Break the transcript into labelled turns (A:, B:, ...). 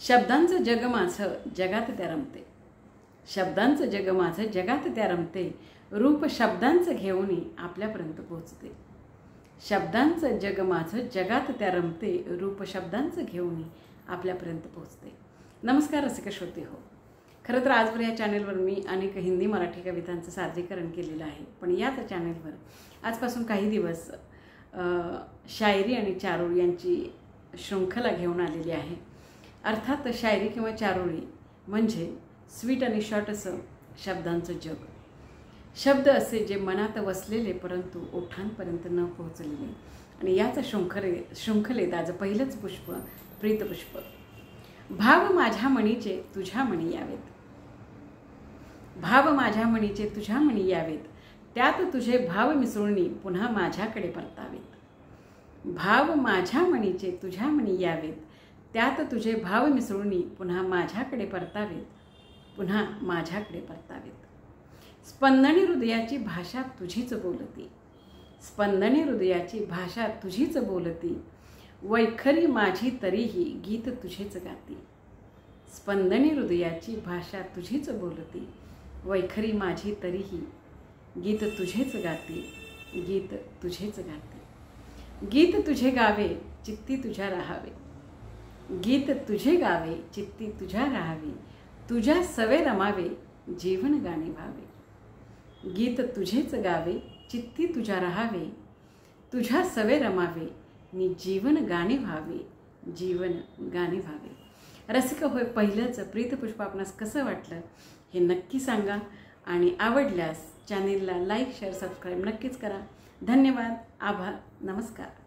A: शब्दांचं जग माझं जगात त्या रमते, शब्दांचं जग माझं जगात त्या रमते, रूप शब्दांचं घेऊन आपल्यापर्यंत पोहोचते। शब्दांचं जग माझं जगात त्या रमते, रूप शब्दांचं घेऊन आपल्यापर्यंत पोहोचते। नमस्कार रसिक श्रोते हो, खरं तर आजवर या चॅनेलवर मी अनेक हिंदी मराठी कवितांचं सादरीकरण केलेलं आहे, पण याच चॅनेलवर आजपासून काही दिवस शायरी आणि चारोळी यांची शृंखला घेऊन आलेली आहे। अर्थात शायरी किंवा चारोळी म्हणजे स्वीट आणि शॉर्ट असं शब्दांचं जग। शब्द असे जे मनात वसलेले परंतु ओठांपर्यंत न पोहोचलेले, आणि याच शृंखलेत आज पहिलंच पुष्प प्रीतपुष्प। भाव माझ्या मणीचे तुझ्या मणी यावेत, भाव माझ्या मणीचे तुझ्या मणी यावेत, त्यात तुझे भाव मिसळून पुन्हा माझ्याकडे परतावेत। भाव माझ्या मणीचे तुझ्या मणी यावेत, त्यात तुझे भाव मिसळून पुन्हा माझ्याकडे परतावेत, पुन्हा माझ्याकडे परतावेत। स्पंदनी हृदयाची भाषा तुझीच बोलती, स्पंदनी हृदयाची भाषा तुझीच बोलती, वैखरी माझी तरीही गीत तुझेच गाती। स्पंदनी हृदयाची भाषा तुझीच बोलती, वैखरी माझी तरीही गीत तुझेच गाती, गीत तुझेच गाती। गीत तुझे गावे चित्ती तुझ्या राहावे, गीत तुझे गावे चित्ती तुझ्या राहावे, तुझ्या सवे रमावे जीवन गाणे व्हावे। गीत तुझेच गावे चित्ती तुझ्या राहावे, तुझ्या सवे रमावे नि जीवन गाणे व्हावे, जीवन गाणे व्हावे। रसिक होय, पहिलंच प्रीतपुष्प आपणास कसं वाटलं हे नक्की सांगा, आणि आवडल्यास चॅनेलला लाईक शेअर सबस्क्राईब नक्कीच करा। धन्यवाद, आभार, नमस्कार।